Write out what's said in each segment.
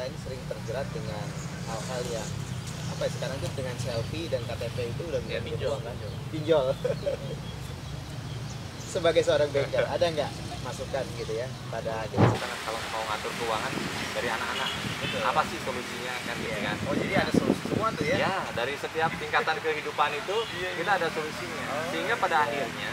ini sering terjerat dengan hal-hal yang apa ya, sekarang itu dengan selfie dan KTP itu udah bisa pinjol kan? Pinjol. Sebagai seorang banker, ada nggak masukan gitu ya pada kita kalau mau ngatur keuangan dari anak-anak, apa sih solusinya kan gitu kan? Oh, jadi ada solusi semua tuh ya? Ya, dari setiap tingkatan kehidupan itu kita ada solusinya. Sehingga pada akhirnya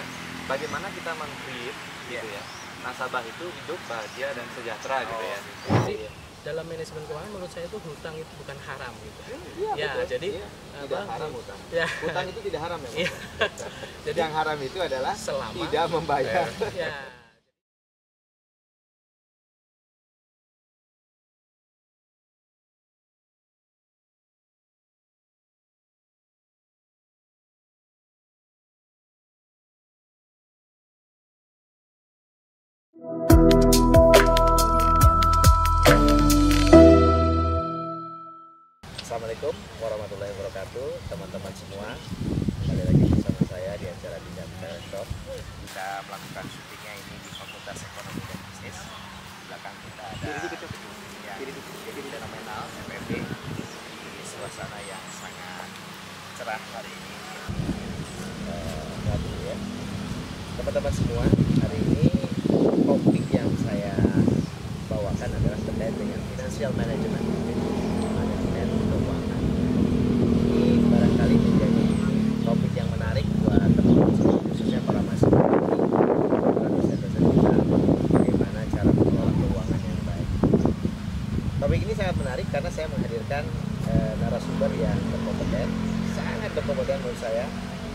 bagaimana kita meng-create gitu ya, nasabah itu hidup bahagia dan sejahtera gitu ya. Jadi dalam manajemen keuangan menurut saya itu hutang itu bukan haram gitu. Ya, betul. jadi tidak haram hutang. Ya. Hutang itu tidak haram ya, Mas? Iya. Jadi yang haram itu adalah selama tidak membayar. Ya. Assalamualaikum warahmatullahi wabarakatuh, teman-teman semua. Kembali lagi bersama saya di acara Bincang Shop. Kita melakukan syutingnya ini di Fakultas Ekonomi dan Bisnis. Di belakang kita ada jadi fenomenal FEB di suasana yang sangat cerah hari ini. Ya. Teman-teman semua, hari ini topik yang saya bawakan adalah terkait dengan financial management. Keuangan ini barangkali menjadi topik yang menarik buat teman-teman semua, khususnya para mahasiswa dosen-dosen kita, bagaimana cara mengelola keuangan yang baik. Topik ini sangat menarik karena saya menghadirkan narasumber yang berkompeten, sangat berkompeten menurut saya.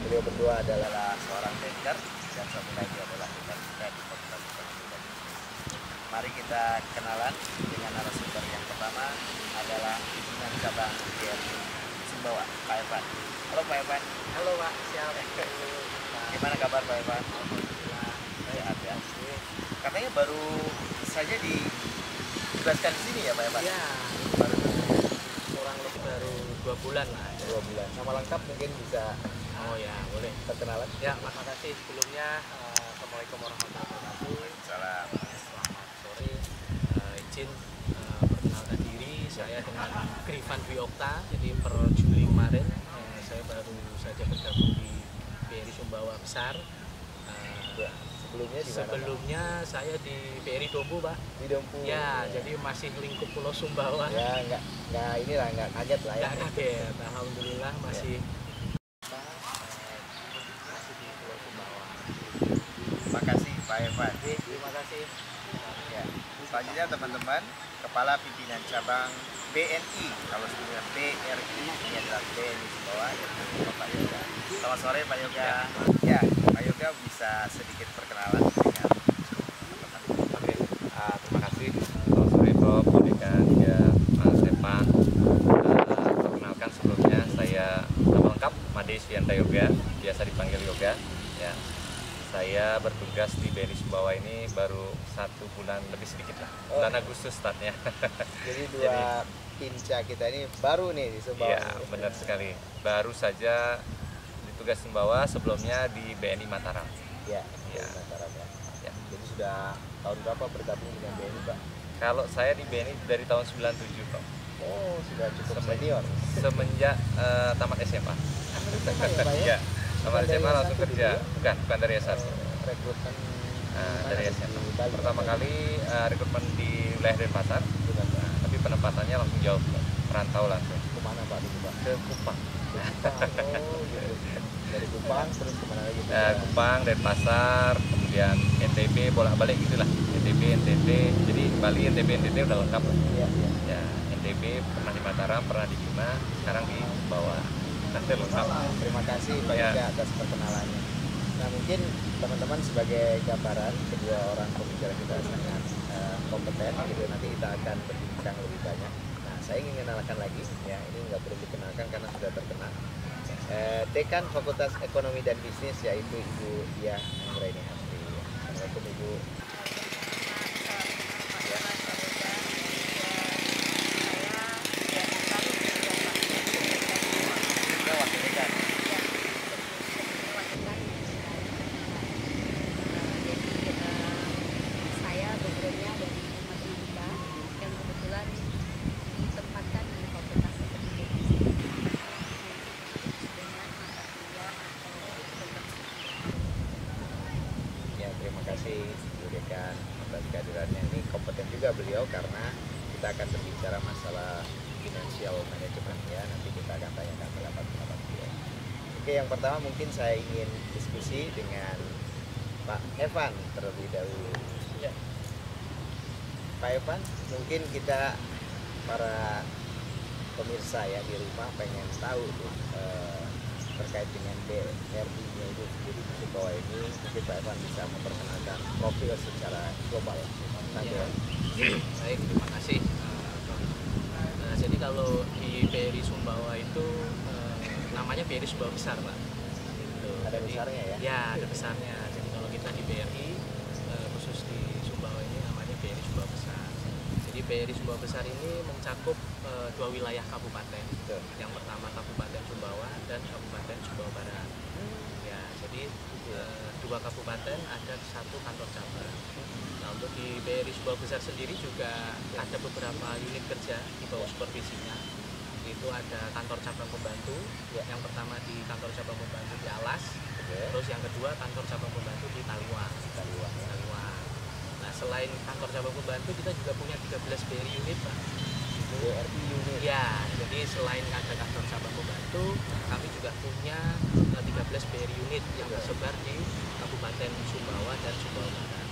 Beliau berdua adalah seorang banker dan satu lagi adalah rekan kita di Fakultas Ekonomi dan Bisnis. Mari kita kenalan dengan narasumber yang pertama adalah pimpinan cabang BRI Sumbawa, Pak Evan. Halo Pak Evan. Halo Pak, siap. Gimana kabar Pak Evan? Alhamdulillah. Sehat ya. Katanya baru saja ditugaskan di sini ya Pak Evan? Ya, baru kurang lebih baru 2 bulan lah. 2 bulan. Nama lengkap mungkin bisa Boleh. perkenalan? Ya, terima kasih sebelumnya. Assalamualaikum warahmatullahi wabarakatuh. Salam. Selamat sore. Izin perkenalkan diri, saya dengan Grifan Dwi Okta. Jadi per Juli kemarin saya baru saja bergabung di BRI Sumbawa Besar. Sebelumnya di mana? Sebelumnya saya di BRI Dompu, Pak. Di Dompu. Ya, jadi masih lingkup Pulau Sumbawa. Ya, nggak kaget lah ya. Nggak kaget, alhamdulillah masih di Pulau Sumbawa. Terima kasih Pak Evan. Terima kasih. Ya. Selanjutnya teman-teman, Kepala Pimpinan Cabang BNI, kalau sebelumnya BRI, ini adalah BNI Sumbawa, yaitu Bapak Yoga. Selamat sore Pak Yoga. Ya, Pak Yoga bisa sedikit perkenalan dengan teman-teman. Oke, terima kasih. Selamat sore Prof, Monika, juga Mas Evan. Perkenalkan sebelumnya saya nama lengkap Made Svianta Yoga, biasa dipanggil Yoga. Ya, saya bertugas di BNI Sumbawa ini baru 1 bulan lebih sedikit lah, bulan Agustus startnya. Jadi dua pinca kita ini baru nih di Sumbawa. Iya, benar sekali. Baru saja ditugas Sumbawa, sebelumnya di BNI Mataram. Ya, Ya. Mataram ya. Ya. Jadi sudah tahun berapa bergabung dengan BNI Pak? Kalau saya di BNI dari tahun 97 Prof. Oh, sudah cukup senior. Semenjak tamat SMA. Ya, Pak, ya? Ya, tamat Bukan dari SMA langsung S1 kerja. dulu Bukan dari S1. Rekrutmen Dari di SMA. Bali, Pertama Pak? kali rekrutmen di wilayah Denpasar, tapi penempatannya langsung jauh, merantau langsung Kemana Pak dulu Pak? ke Kupang. Oh, gitu. Dari Kupang terus kemana lagi? Pak? Kupang, Denpasar, kemudian NTB, bolak-balik gitulah. NTB, NTT, jadi Bali, NTB, NTT udah lengkap lah. Iya, iya. Ya, NTB pernah di Mataram, pernah di Bima, sekarang di bawah. Nanti lengkap. Terima kasih Pak Ya. Yoga atas perkenalannya. Nah, mungkin teman-teman sebagai gambaran kedua orang pembicara kita sangat kompeten gitu. Nanti kita akan berbincang lebih banyak. Nah, saya ingin mengenalkan lagi ya, ini nggak perlu dikenalkan karena sudah terkenal. Dekan Fakultas Ekonomi dan Bisnis yaitu Ibu Diah Anggraini Hasri. Assalamualaikum Ibu. Saya wakil dekan. Saya backgroundnya dari matematika dan kebetulan menyampaikan atas kehadirannya. Ini kompeten juga beliau karena kita akan berbicara masalah financial management ya. Nanti kita akan tanyakan pendapat beliau. Oke, yang pertama mungkin saya ingin diskusi dengan Pak Evan terlebih dahulu. Ya. Pak Evan, mungkin kita para pemirsa ya di rumah pengen tahu terkait dengan BRI-nya itu sendiri Sumbawa ini. Mungkin Pak Evan bisa memperkenalkan profil secara global. Ya. Baik, terima kasih. Jadi kalau di BRI Sumbawa itu namanya BRI Sumbawa Besar, Pak. Gitu. Ada besarnya ya? Ya, ada besarnya. Jadi kalau kita di BRI khusus di Sumbawa ini namanya BRI Sumbawa Besar. Jadi BRI Sumbawa Besar ini mencakup dua wilayah kabupaten. Betul. Yang pertama Kabupaten Sumbawa dan Kabupaten Sumbawa Barat. Ya, jadi dua kabupaten ada satu kantor cabang. Nah, untuk di BRI Sumbawa Besar sendiri juga ada beberapa unit kerja di bawah supervisinya. Itu ada kantor cabang pembantu. Yang pertama di kantor cabang pembantu di Alas. Terus yang kedua kantor cabang pembantu di Taliwang. Nah, selain kantor cabang pembantu kita juga punya 13 BRI unit, Pak. BRI unit. Ya, jadi selain ada kantor cabang pembantu, kami juga punya 13 BRI unit yang tersebar di Kabupaten Sumbawa dan Sumbawa Barat.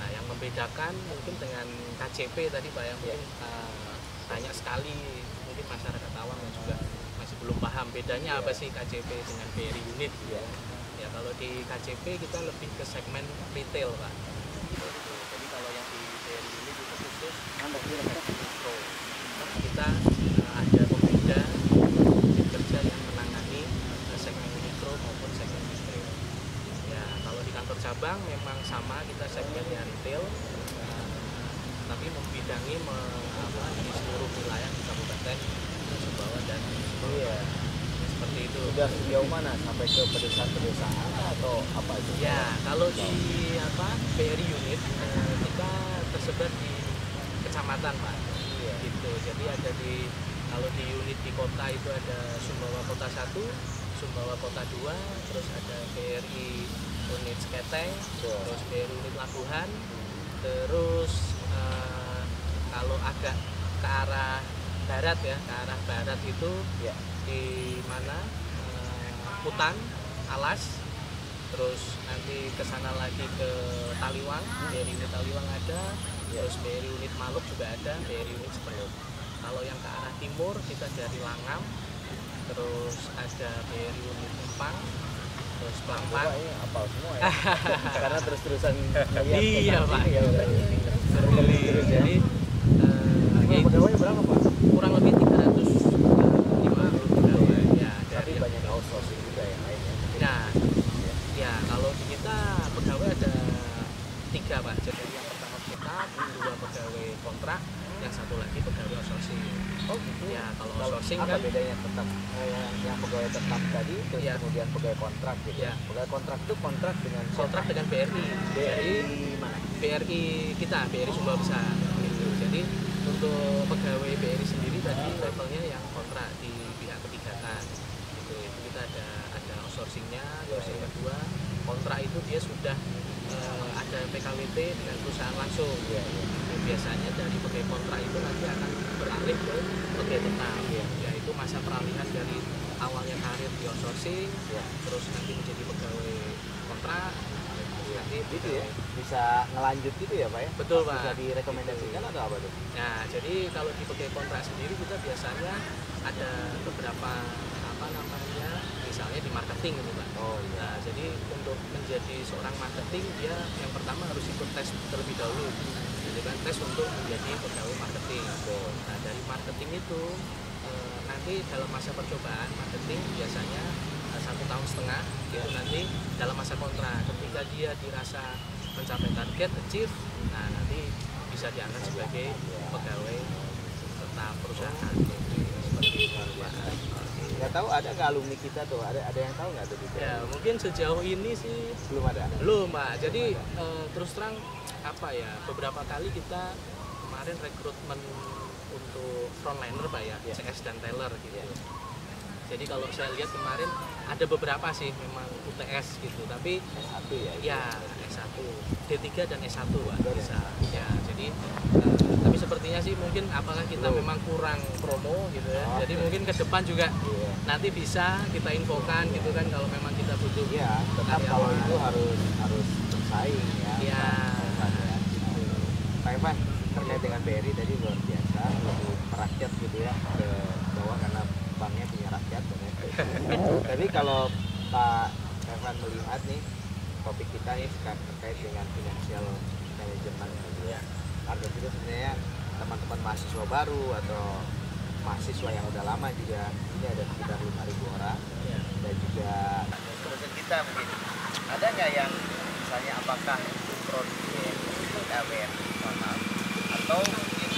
Nah, yang membedakan mungkin dengan KCP tadi Pak, yang mungkin banyak sekali mungkin masyarakat awam yang juga masih belum paham bedanya apa sih KCP dengan BRI unit. Ya, kalau di KCP kita lebih ke segmen retail, Pak. Jadi kalau yang di BRI unit itu khusus mikro. Kita ada pembeda unit kerja yang menangani segmen mikro maupun segmen retail. Ya, kalau di kantor cabang memang sama, kita segmennya retail, tapi membidangi di seluruh wilayah di Kabupaten Sumbawa dan Iya. seperti itu. Sudah sejauh mana, sampai ke pedesaan-pedesaan atau apa itu? Ya, kalau di BRI unit kita tersebar di kecamatan, Pak. Iya. Gitu. Jadi ada kalau di unit di kota itu ada Sumbawa Kota 1, Sumbawa Kota 2, terus ada BRI unit Seketeng, terus BRI unit Labuhan, terus kalau agak ke arah barat ya, ke arah barat itu di mana Kutan, Alas, terus nanti ke sana lagi ke Taliwang, BRI unit Taliwang ada, terus BRI unit Maluk juga ada, BRI unit Sepeluk. Kalau yang ke arah timur kita dari Langam, terus ada BRI unit Empang, terus Pelampang. Ini apal semua ya. Karena terus-terusan melihat Iya, Pak. Terus ya. Jadi Pegawainya berapa, Pak? kurang lebih 350 pegawai ya. Tapi banyak outsourcing juga yang lainnya. Nah, ya kalau di kita pegawai ada 3, Pak. Jadi yang pertama kita 2 pegawai kontrak, yang satu lagi pegawai outsourcing. Oh gitu. Ya, kalau outsourcing apa kan bedanya tetap yang pegawai tetap tadi, terus kemudian pegawai kontrak gitu. Ya. Pegawai kontrak itu kontrak dengan kontrak dengan BRI. BRI mana? BRI kita, BRI Sumbawa Besar. Gitu. Jadi untuk pegawai BRI sendiri tadi levelnya yang kontrak di pihak ketiga kan. Gitu. Itu kita ada outsourcingnya. Terus yang kedua kontrak itu dia sudah ada PKWT dengan perusahaan langsung. Biasanya dari pegawai kontrak itu nanti akan beralih ke pegawai tetap. Yaitu masa peralihan dari awalnya karir di outsourcing, terus nanti menjadi pegawai kontrak. Nanti Gitu ya, bisa ngelanjut gitu ya Pak ya? Betul, Pak. Bisa direkomendasikan atau apa tuh? Nah, jadi kalau di pegawai kontrak sendiri kita biasanya ada beberapa misalnya di marketing gitu, Pak. Oh iya. Nah, jadi untuk menjadi seorang marketing dia yang pertama harus ikut tes terlebih dahulu. Jadi kan tes untuk menjadi pegawai marketing. Nah, dari marketing itu nanti dalam masa percobaan marketing biasanya 1,5 tahun itu nanti dalam masa kontrak, ketika dia dirasa mencapai target achieve, nah nanti bisa diangkat sebagai pegawai tetap perusahaan. Seperti itu, Pak. Nggak tahu ada nggak alumni kita tuh, ada yang tahu nggak tuh? Ya mungkin sejauh ini sih belum ada. Belum, Pak. Jadi terus terang beberapa kali kita kemarin rekrutmen untuk frontliner, Pak ya, CS dan teller gitu. Jadi kalau saya lihat kemarin ada beberapa sih memang UTS gitu, tapi S1 ya. ya S1, D3 dan S1 Pak, bisa. Ya, jadi tapi sepertinya sih mungkin apakah kita memang kurang promo gitu ya. Jadi mungkin ke depan juga nanti bisa kita infokan gitu kan kalau memang kita butuh. Iya, tetap kalau itu harus bersaing ya. Iya. Pak Evan, terkait dengan BRI tadi luar biasa, untuk merakyat gitu ya ke bawah karena banknya punya rakyat dan tapi kalau Pak Evan melihat nih topik kita nih terkait dengan financial management gitu ya. Target itu sebenarnya teman-teman mahasiswa baru atau mahasiswa yang udah lama juga ini ada sekitar 5.000 orang dan juga dosen kita mungkin ada nggak yang misalnya apakah itu produk BRI atau mungkin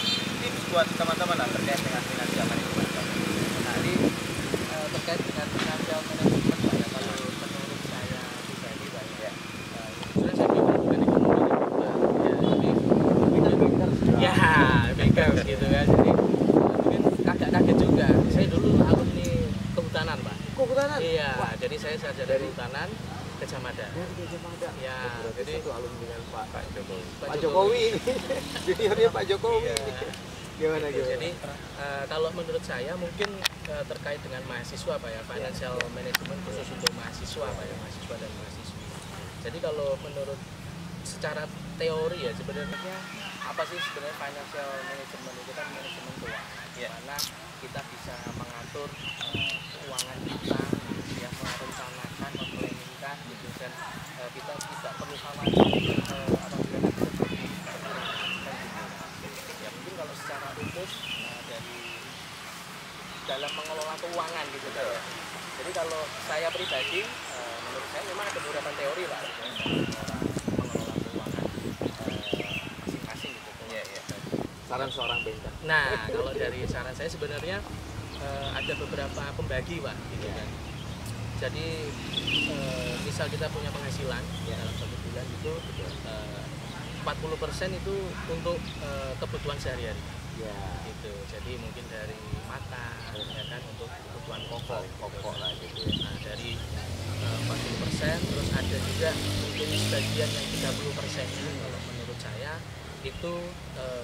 tips buat teman-teman lah terkait dengan financial management. Nah, jadi terkait dengan financial management Pak ya, kalau menurut saya pribadi Pak ya, sebenarnya saya juga bukan ekonomi ya, jadi ya bankers gitu kan, jadi mungkin agak kaget juga. Saya dulu alumni kehutanan Pak. Kehutanan? Iya, jadi saya sarjana kehutanan Gajah Mada. Ya, jadi itu alumni dengan Pak Jokowi. Pak Jokowi ini juniornya Pak Jokowi. Gimana gitu. Jadi kalau menurut saya mungkin terkait dengan mahasiswa Pak ya, financial management khusus untuk mahasiswa Pak ya, mahasiswa dan mahasiswi. Jadi kalau menurut secara teori ya sebenarnya apa sih sebenarnya financial management itu kan manajemen keuangan, di mana kita bisa mengatur keuangan kita, ya merencanakan, memplanningkan gitu, dan kita tidak perlu khawatir apabila nanti terjadi kekurangan gitu. Ya mungkin kalau secara umum dari dalam mengelola keuangan gitu kan. Jadi kalau saya pribadi menurut saya memang ada beberapa teori Pak gitu, mengelola keuangan masing-masing gitu. Saran seorang banker. Nah, kalau dari saran saya sebenarnya ada beberapa pembagi Pak gitu kan. Jadi misal kita punya penghasilan dalam 1 bulan itu 40% itu untuk kebutuhan sehari-hari. Ya. Gitu. Jadi mungkin dari makan ya kan, untuk kebutuhan pokok lah gitu. Nah, dari 40% terus ada juga mungkin sebagian yang 30% kalau menurut saya itu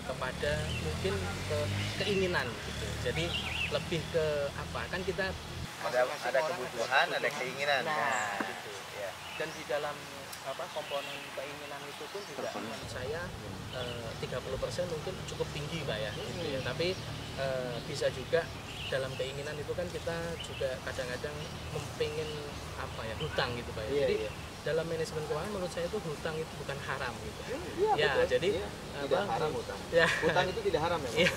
kepada mungkin ke keinginan gitu. Jadi lebih ke apa? Kan kita Ada kebutuhan, ada keinginan. Nah, gitu. Ya. Dan di dalam komponen keinginan itu pun juga menurut saya 30% mungkin cukup tinggi Pak ya, gitu ya. Tapi bisa juga dalam keinginan itu kan kita juga kadang-kadang mempengen hutang gitu Pak ya. Jadi dalam manajemen keuangan menurut saya itu hutang itu bukan haram gitu. Ya, betul. jadi tidak haram hutang. Ya. Hutang itu tidak haram ya.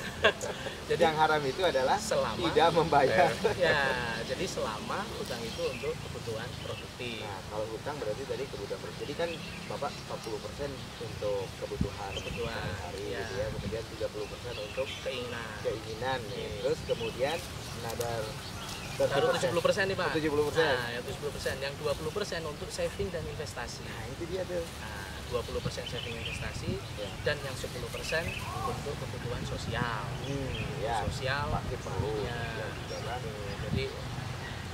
Jadi yang haram itu adalah selama tidak membayar. Ya, jadi selama hutang itu untuk kebutuhan produktif. Nah, kalau hutang berarti tadi kebutuhan produktif. Jadi kan Bapak 40% untuk kebutuhan sehari-hari gitu ya. Kemudian 30% untuk keinginan nih. Terus kemudian nadar baru 70% nih Pak. 70%. Nah, itu 10%. Yang 20% untuk saving dan investasi. Nah, itu dia tuh. Nah, 20% saving investasi dan yang 10% untuk kebutuhan sosial. Sosial pasti perlu. Ya, jadi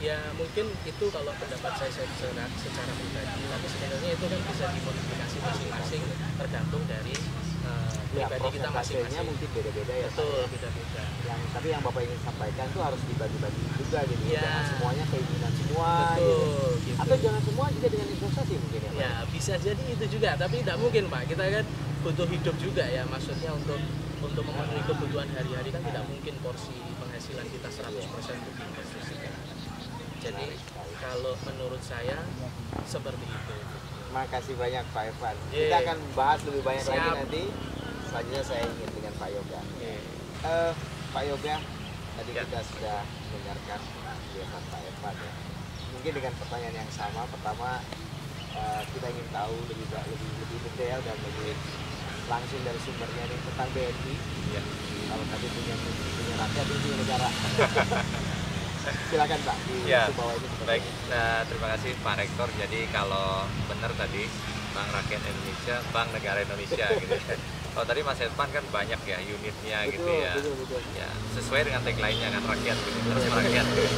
ya mungkin itu kalau pendapat saya secara pribadi. Tapi sebenarnya itu kan bisa dimodifikasi masing-masing tergantung dari pribadi kita masing-masing. Mungkin beda-beda ya. Betul, beda-beda. Tapi yang Bapak ingin sampaikan itu harus dibagi-bagi juga gitu. Ya. Jangan semuanya keinginan semua. Betul. Gitu. Atau jangan semua juga dengan investasi mungkin ya Pak. Ya bisa jadi itu juga, tapi tidak mungkin Pak. Kita kan butuh hidup juga ya, maksudnya untuk memenuhi kebutuhan hari-hari kan tidak mungkin porsi penghasilan kita 100% untuk diinvestasikan. Jadi kalau menurut saya seperti itu. Makasih banyak Pak Evan. Kita akan bahas lebih banyak lagi nanti. Selanjutnya saya ingin dengan Pak Yoga. Pak Yoga, tadi kita sudah mendengarkan penjelasan Pak Evan ya. Mungkin dengan pertanyaan yang sama, pertama kita ingin tahu lebih detail dan lebih langsung dari sumbernya nih tentang BRI. Kalau tadi punya rakyat, itu punya negara. Silakan Pak di bawah ini. Baik, nah terima kasih Pak Rektor. Jadi kalau benar tadi Bank Rakyat Indonesia, Bank Negara Indonesia gitu ya. Kalau tadi Mas Edvan kan banyak ya unitnya gitu ya. Betul. Ya, sesuai dengan tagline-nya kan rakyat gitu, terus rakyat gitu.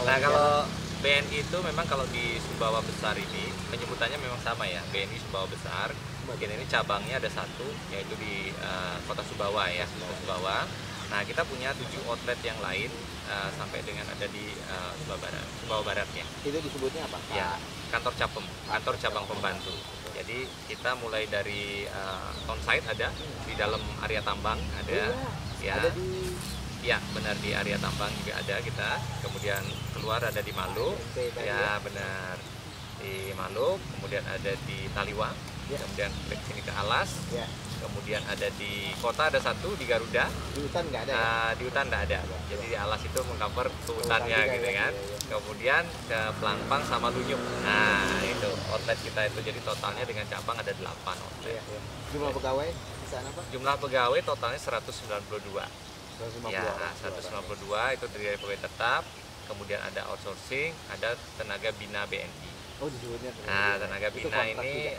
Nah, kalau BNI itu memang kalau di Sumbawa Besar ini penyebutannya memang sama ya, BNI Sumbawa Besar. Mungkin ini cabangnya ada satu, yaitu di Kota Sumbawa ya, Kota Sumbawa. Nah, kita punya 7 outlet yang lain sampai dengan ada di Sumbawa Barat ya. Itu disebutnya apa? Ya, kantor Capem, kantor cabang pembantu. Jadi kita mulai dari onsite ada di dalam area tambang ada, ya. Ada di Ya, benar di area tambang juga ada kita. Kemudian keluar ada di Maluk, ya benar di Maluk. Kemudian ada di Taliwang, kemudian ke sini ke Alas. Kemudian ada di kota ada satu di Garuda. Di hutan nggak ada. Di hutan nggak ada. Jadi di Alas itu mengcover hutannya gitu kan. Kemudian ke Pelampang sama Lunyuk. Nah itu outlet kita itu, jadi totalnya dengan cabang ada 8 outlet. Jumlah pegawai di sana Pak? Jumlah pegawai totalnya 192. 150 Ya, 192 itu dari pegawai tetap, kemudian ada outsourcing, ada tenaga bina BNI. Oh, disebutnya. Nah, tenaga bina ini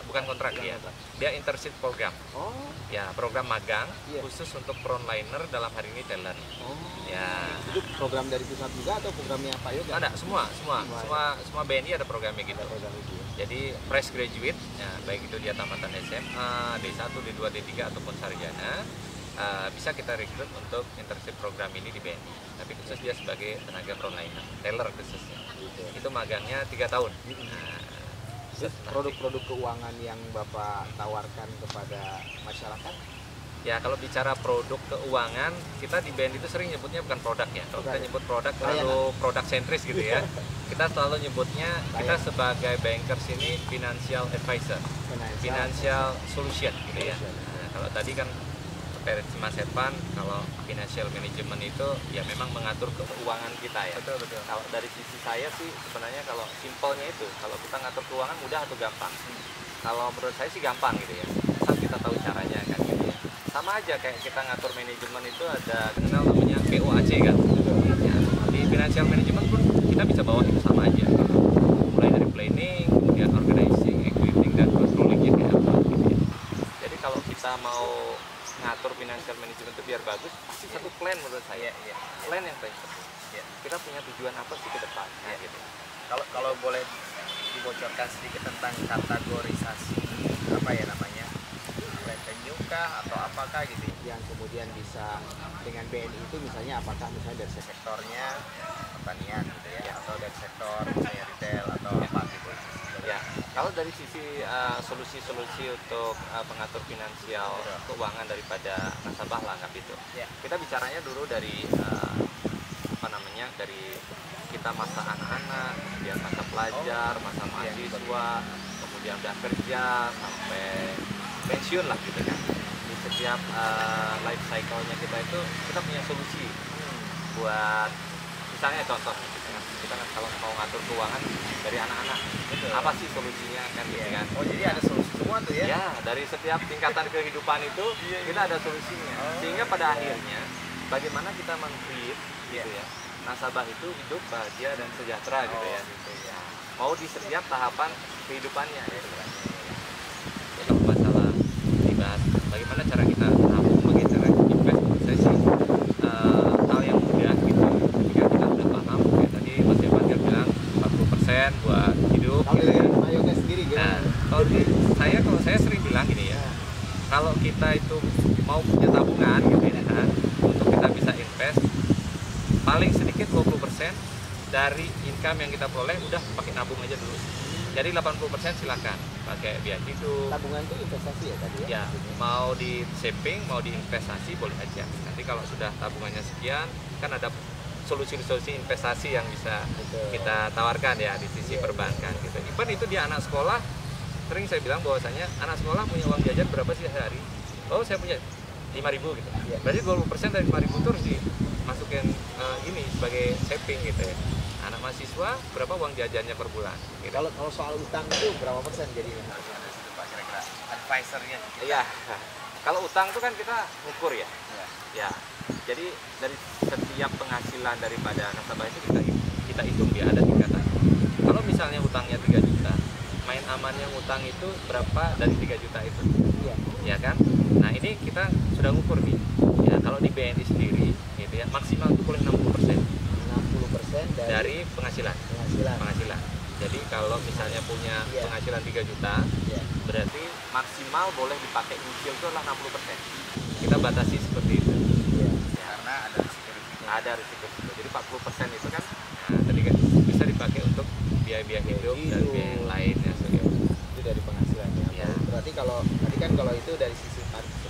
bukan kontrak ya, dia internship program. Oh. Ya, program magang khusus untuk frontliner dalam hari ini teller. Oh. Ya. Itu program dari pusat juga atau programnya Pak Yoga? Ada semua BNI ada programnya gitu. Jadi fresh graduate, ya, baik itu dia tamatan SMA, D1, D2, D3 ataupun sarjana. Bisa kita rekrut untuk internship program ini di BNI, tapi khusus dia sebagai tenaga frontliner, teller khususnya. Itu magangnya 3 tahun. Produk-produk keuangan yang Bapak tawarkan kepada masyarakat? Ya, kalau bicara produk keuangan, kita di BNI itu sering nyebutnya bukan produk ya. Kalau kita nyebut produk terlalu produk sentris gitu ya. Kita selalu nyebutnya kita sebagai bankers ini financial advisor, financial solution gitu ya. Nah, kalau tadi kan Mas Evan, kalau financial management itu ya memang mengatur keuangan kita ya. Betul. Kalau dari sisi saya sih sebenarnya kalau simpelnya itu, kalau kita ngatur keuangan mudah atau gampang? Kalau menurut saya sih gampang gitu ya. Asal kita tahu caranya kan gitu ya. Sama aja kayak kita ngatur manajemen itu ada kenal namanya POAC kan. Ya, di financial management pun kita bisa bawa itu sama aja. Mulai dari planning, kemudian organizing, equipping dan controlling kayak apa gitu ya. Jadi kalau kita mau ngatur financial management itu biar bagus, pasti satu plan menurut saya, plan yang paling penting. Kita punya tujuan apa sih ke depan? Gitu. Kalau boleh dibocorkan sedikit tentang kategorisasi apa ya namanya, revenue kah atau apakah gitu yang kemudian bisa dengan BNI itu misalnya apakah misalnya dari sektornya pertanian gitu ya, atau dari sektor misalnya retail atau apa gitu. Ya, kalau dari sisi solusi-solusi untuk pengatur finansial keuangan daripada nasabah lah nggak itu. Kita bicaranya dulu dari dari kita masa anak-anak, kemudian masa pelajar, masa mahasiswa, kemudian udah kerja sampai pensiun lah gitu kan. Di setiap life cycle-nya kita itu kita punya solusi buat, misalnya contoh kita kan kalau mau ngatur keuangan dari anak-anak, apa sih solusinya kan gitu kan. Oh, jadi ada solusi semua tuh ya? Ya, dari setiap tingkatan kehidupan itu kita ada solusinya. Sehingga pada akhirnya bagaimana kita men-create gitu ya, nasabah itu hidup bahagia dan sejahtera gitu ya. Mau di setiap tahapan kehidupannya ya. Jadi kalau masalah dibahas bagaimana cara kita nabung, bagaimana cara invest, saya sih hal yang mudah gitu. Jika kita sudah paham, kayak tadi Mas Evan kan bilang 40% buat hidup gitu ya. Nah, kalau saya sering bilang gini ya, kalau kita itu mau punya tabungan gitu ya kan, untuk kita bisa invest paling sedikit 20% dari income yang kita peroleh udah pakai nabung aja dulu. Jadi 80% silakan pakai biaya hidup. Tabungan itu investasi ya tadi ya? Ya, mau di saving, mau di investasi boleh aja. Nanti kalau sudah tabungannya sekian, kan ada solusi-solusi investasi yang bisa kita tawarkan ya di sisi perbankan gitu. Even itu dia anak sekolah, sering saya bilang bahwasanya anak sekolah punya uang jajan berapa sih sehari? Oh, saya punya 5.000 gitu. Berarti 20% dari 5.000 itu harus dimasukin ini sebagai saving gitu ya. Anak mahasiswa berapa uang jajannya per bulan? Gitu. Kalau soal utang itu berapa persen jadinya harusnya dari situ Pak kira-kira advisernya? Iya. Kalau utang itu kan kita ngukur ya. Ya. Jadi dari setiap penghasilan daripada nasabah itu kita hitung dia ada tingkatan. Kalau misalnya utangnya 3 juta, main aman yang utang itu berapa dari 3 juta itu? Ya kan? Nah, ini kita sudah ngukur nih. Ya, kalau di BNI sendiri gitu ya, maksimal itu boleh 60%. 60% dari penghasilan. penghasilan. Jadi kalau misalnya punya Iya. penghasilan 3 juta, Iya. berarti maksimal boleh dipakai nyicil itu adalah 60%. Kita batasi seperti itu. Iya. Karena ada risiko-risiko. Ada risiko. Jadi 40% itu kan, nah, tadi kan bisa dipakai untuk biaya-biaya hidup dan biaya yang lainnya. Itu dari penghasilannya. Iya. Berarti kalau tadi kan kalau itu dari sudut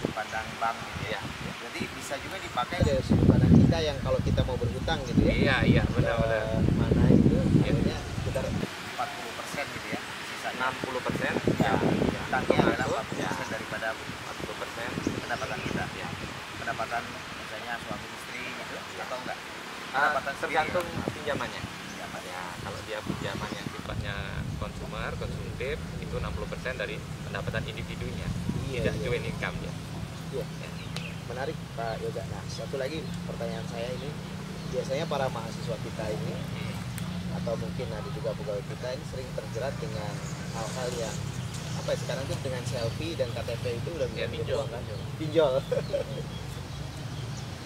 Pandang bank gitu ya. Iya. Berarti bisa juga dipakai dari sudut pandang kita yang kalau kita mau berhutang gitu ya. Iya, benar-benar. Mana itu Iya. akhirnya sekitar 40% gitu ya. Sisanya 60% ya, utangnya adalah masuk, 40% daripada 40%. pendapatan kita. Ya. Pendapatan misalnya suami istri gitu atau enggak? Ah, Pendapatan sendiri tergantung ya? pinjamannya. Pinjaman. Ya, kalau dia pinjaman yang sifatnya konsumer, konsumtif, itu 60% dari pendapatan individunya, tidak iya. joint income ya. Iya. Menarik Pak Yoga. Nah, satu lagi pertanyaan saya ini, biasanya para mahasiswa kita ini atau mungkin ada juga pegawai kita ini sering terjerat dengan hal-hal yang apa ya, sekarang itu dengan selfie dan KTP itu udah bisa Ya, minjem pinjol. uang kan? Pinjol.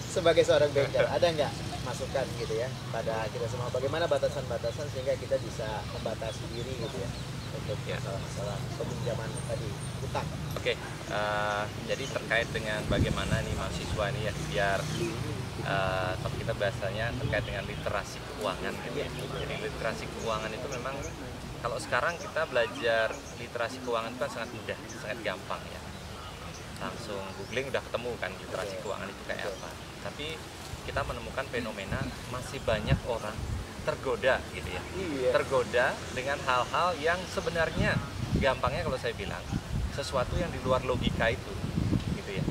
Sebagai seorang banker, ada nggak masukan gitu ya pada kita semua? Bagaimana batasan-batasan sehingga kita bisa membatasi diri gitu ya untuk Ya. masalah-masalah peminjaman tadi, utang. Oke, jadi terkait dengan bagaimana nih mahasiswa nih ya, biar topik kita bahasanya terkait dengan literasi keuangan gitu ya. Jadi literasi keuangan itu memang kalau sekarang kita belajar literasi keuangan itu kan sangat mudah, sangat gampang ya. Langsung googling udah ketemu kan literasi keuangan itu kayak apa. Tapi kita menemukan fenomena masih banyak orang tergoda gitu ya. Iya. Tergoda dengan hal-hal yang sebenarnya gampangnya kalau saya bilang sesuatu yang di luar logika itu gitu ya.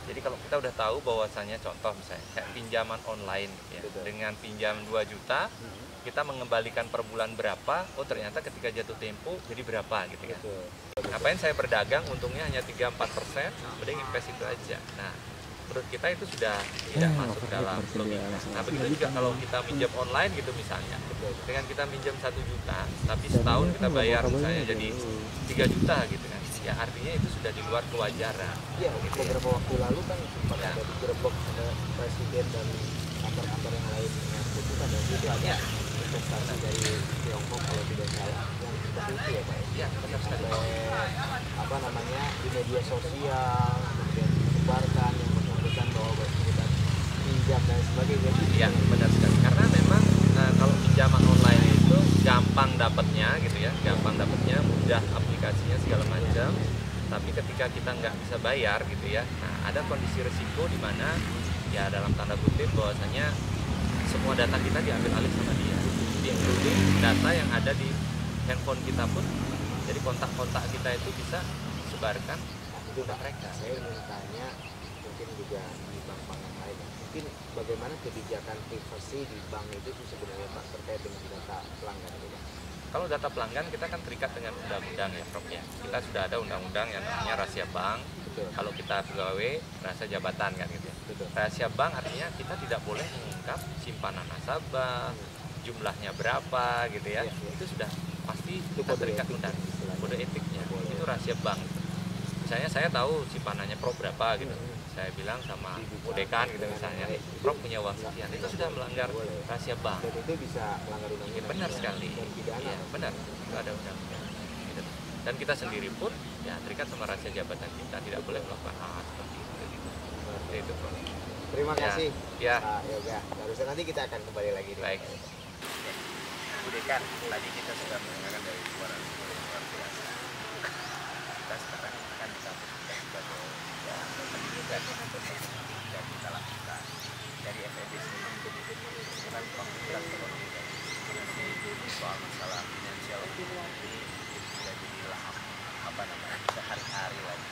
Jadi kalau kita udah tahu bahwasannya contoh misalnya kayak pinjaman online gitu ya. Betul. Dengan pinjam 2 juta kita mengembalikan per bulan berapa, oh ternyata ketika jatuh tempo jadi berapa gitu kan. Betul. Ngapain saya berdagang untungnya hanya 3-4%, mending invest itu aja. Nah, menurut kita itu sudah tidak masuk dalam logika. Nah, begitu juga kalau kita minjam online gitu misalnya. Dengan kita minjam 1 juta, tapi setahun kita bayar misalnya jadi 3 juta gitu kan. Ya artinya itu sudah di luar kewajaran. Iya, gitu ya. beberapa waktu lalu kan sempat Ya. ada digerebek sama presiden dan kantor-kantor yang lain menyangkut itu kan, dan itu ada Ya. investasi dari Tiongkok kalau tidak salah yang seperti itu ya Pak. Ya, benar sekali. Sampai apa namanya di media sosial kemudian disebarkan yang bersangkutan bahwa kita pinjam dan sebagainya. Iya, benar sekali. Karena memang kalau pinjaman online itu gampang dapatnya gitu ya, gampang dapatnya, mudah aplikasinya segala macam. Tapi ketika kita nggak bisa bayar gitu ya, nah ada kondisi risiko di mana ya dalam tanda kutip bahwasanya semua data kita diambil alih sama dia, including data yang ada di handphone kita pun. Jadi kontak-kontak kita itu bisa disebarkan Itu ke Pak, mereka. saya ingin tanya mungkin juga di bank-bank yang lain. Mungkin bagaimana kebijakan privasi di bank itu sih sebenarnya Pak terkait dengan data pelanggan itu Pak? Kalau data pelanggan kita kan terikat dengan undang-undang ya Prof ya. Kita sudah ada undang-undang yang namanya rahasia bank. Betul. Kalau kita pegawai rahasia jabatan kan gitu ya. Betul. Rahasia bank artinya kita tidak boleh mengungkap simpanan nasabah, jumlahnya berapa gitu ya. Iya, iya. Itu sudah pasti Itu kita kode terikat etik undang, istilahnya. kode etiknya. Boleh. Itu rahasia bank. Misalnya saya tahu simpanannya Prof berapa gitu. Hmm. Saya bilang sama bodekan gitu misalnya, Prof punya uang sekian. Itu sudah melanggar rahasia bank. Dan itu bisa melanggar Ya, undang-undang. benar sekali. Dan pidana. Iya, benar. Itu ada undang-undang. Gitu. Dan kita sendiri pun ya terikat sama rahasia jabatan kita, tidak boleh melakukan hal seperti itu. Gitu. Seperti itu, Prof. Terima Ya. kasih Ya. Pak Yoga. Barusan nanti kita akan kembali lagi. nih. Baik. Bu Dekan, tadi kita sudah mendengarkan dari suara luar biasa. Kita sekarang akan disampaikan sebagai pendidikan yang kita lakukan dari FEB sendiri dengan pengumpulan ekonomi dan informasi soal masalah finansial ini sudah jadi lahap apa namanya sehari-hari lagi.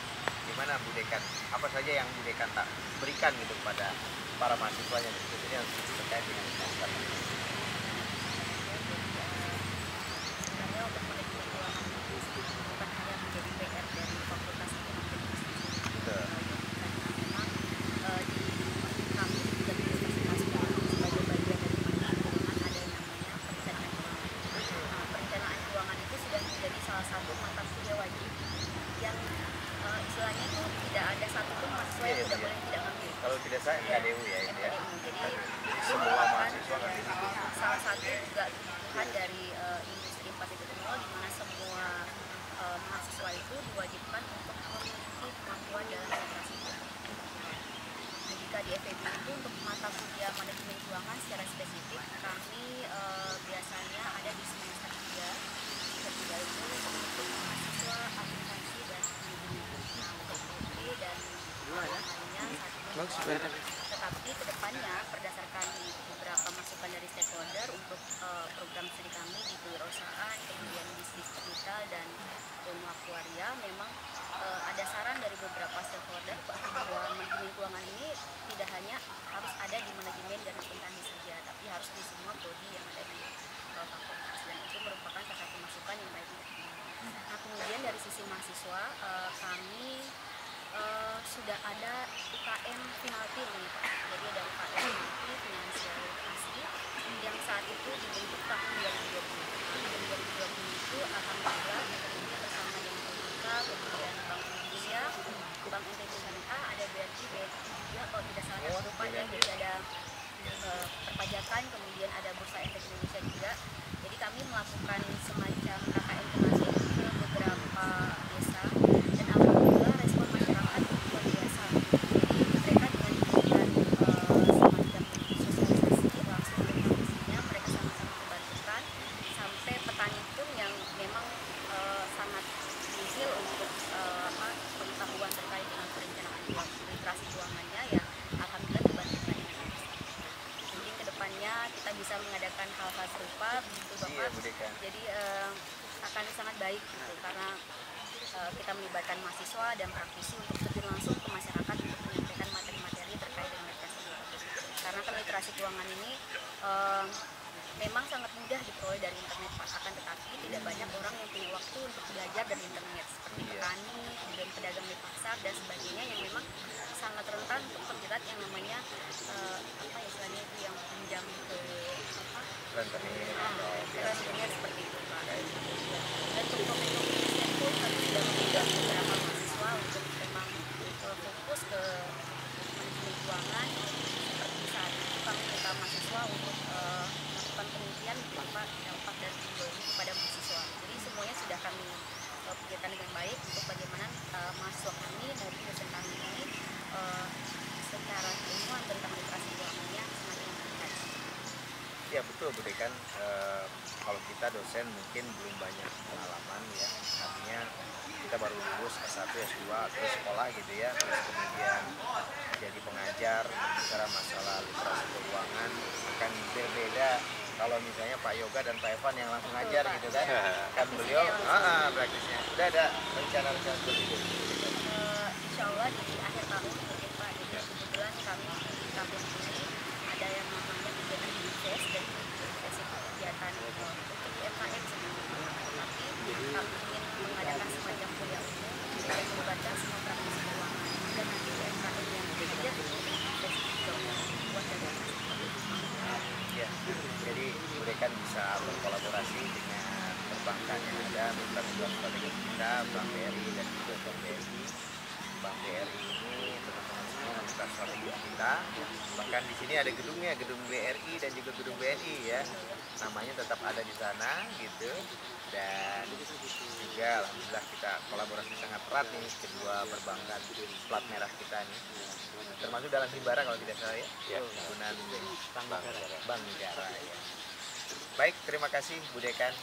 Gimana Bu Dekan? Apa saja yang Bu Dekan tak berikan gitu kepada para mahasiswanya khususnya terkait dengan masalah sebenarnya untuk manajemen keuangan itu bukan hanya menjadi PR dari fakultas ekonomi Betul. memang di kami juga diinvestasikan sebagai bagian dari manajemen keuangan ada yang namanya perencanaan keuangan. Perencanaan keuangan itu sudah menjadi salah satu mata kuliah wajib yang istilahnya itu tidak ada satupun mahasiswa yang tidak boleh tidak ngambil. Kalau tidak salah MKDU ya ini ya. MKDU. Jadi Jadi semua mahasiswa ngerti itu. salah satu juga kebutuhan dari industri 4.0 di mana semua mahasiswa itu diwajibkan untuk memiliki kemampuan dalam literasi keuangan. Nah, jika di FEB itu untuk mata kuliah manajemen keuangan secara spesifik kami biasanya ada di semester 3. Semester 3 itu untuk mahasiswa akuntansi dan manajemen. Nah, untuk FEB dan lainnya tetapi kedepannya berdasarkan beberapa masukan dari stakeholder untuk program studi kami di kewirausahaan, kemudian bisnis digital dan ilmu aktuaria, memang ada saran dari beberapa stakeholder bahwa manajemen keuangan ini tidak hanya harus ada di manajemen dan akuntansi saja, tapi harus di semua prodi yang ada di fakultas, dan itu merupakan salah satu masukan yang baik. Nah, kemudian dari sisi mahasiswa kami sudah ada UKM penalti nih Pak. Jadi ada UKM penalti finansial literasi yang saat itu dibentuk tahun 2020. Tahun 2020 itu alhamdulillah kita bersama dengan OJK, kemudian Bank Indonesia, Bank NTB Syariah, ada BRI juga kalau tidak salah lupa ya. Jadi ada perpajakan, kemudian ada Bursa Efek Indonesia juga. Jadi kami melakukan semacam KKN penalti ke beberapa desa dan alhamdulillah respon masyarakat luar biasa. Jadi mereka dengan diberikan semacam sosialisasi langsung dengan isinya, mereka sama-sama membantukan sampai petani pun yang memang sangat detail untuk pengetahuan terkait dengan perencanaan literasi keuangannya, ya alhamdulillah dibantukan. Mungkin kedepannya kita bisa mengadakan hal-hal serupa begitu Bapak. Iya, Bu Dekan. Jadi akan sangat baik gitu, karena kita melibatkan mahasiswa dan praktisi untuk terjun langsung ke masyarakat untuk menyampaikan materi-materi terkait dengan literasi keuangan. Karena kan literasi keuangan ini memang sangat mudah diperoleh dari internet Pak, akan tetapi tidak banyak orang yang punya waktu untuk belajar dari internet seperti petani, kemudian pedagang di pasar dan sebagainya yang memang sangat rentan untuk terjerat yang namanya istilahnya itu yang pinjam ke rentenir seperti itu Pak. Dan untuk topik-topiknya pun kami sudah mengundang beberapa mahasiswa untuk memang fokus ke manajemen keuangan. Seperti saat itu kami minta mahasiswa untuk melakukan penelitian apa dampak dari video ini kepada mahasiswa. Jadi semuanya sudah kami pikirkan dengan baik untuk bagaimana mahasiswa kami maupun dosen kami ini secara ilmuwan tentang literasi keuangannya semakin meningkat. Ya betul Bu Dekan, kalau kita dosen mungkin belum banyak pengalaman ya, artinya kita baru lulus S1, S2, terus sekolah gitu ya, terus kemudian jadi pengajar bicara masalah literasi keuangan akan berbeda kalau misalnya Pak Yoga dan Pak Evan yang langsung ngajar gitu kan. Kan beliau praktisnya udah ada rencana-rencana seperti itu. Insya Allah di akhir tahun mungkin Pak, jadi kebetulan kami di tahun ini ada yang namanya kegiatan invest dan invest itu kegiatan untuk UMKM sebenarnya, tapi kami ingin mengadakan semacam kuliah umum dan melibatkan semua praktisi keuangan dan nanti UMKM yang bekerja untuk invest juga buat dan Ya, jadi Bu Dekan bisa berkolaborasi dengan perbankan yang ada, mitra-mitra strategis kita, Bank BRI dan juga Bank BRI. Bank BRI ini teman-teman semua mitra strategis kita. Bahkan di sini ada gedungnya, gedung BRI dan juga gedung BNI ya. Namanya tetap ada di sana gitu. Dan juga alhamdulillah kita kolaborasi sangat erat nih kedua perbankan plat merah kita nih. Termasuk dalam Himbara kalau tidak salah ya. Himpunan Bank Negara ya. Baik, terima kasih Bu Dekan.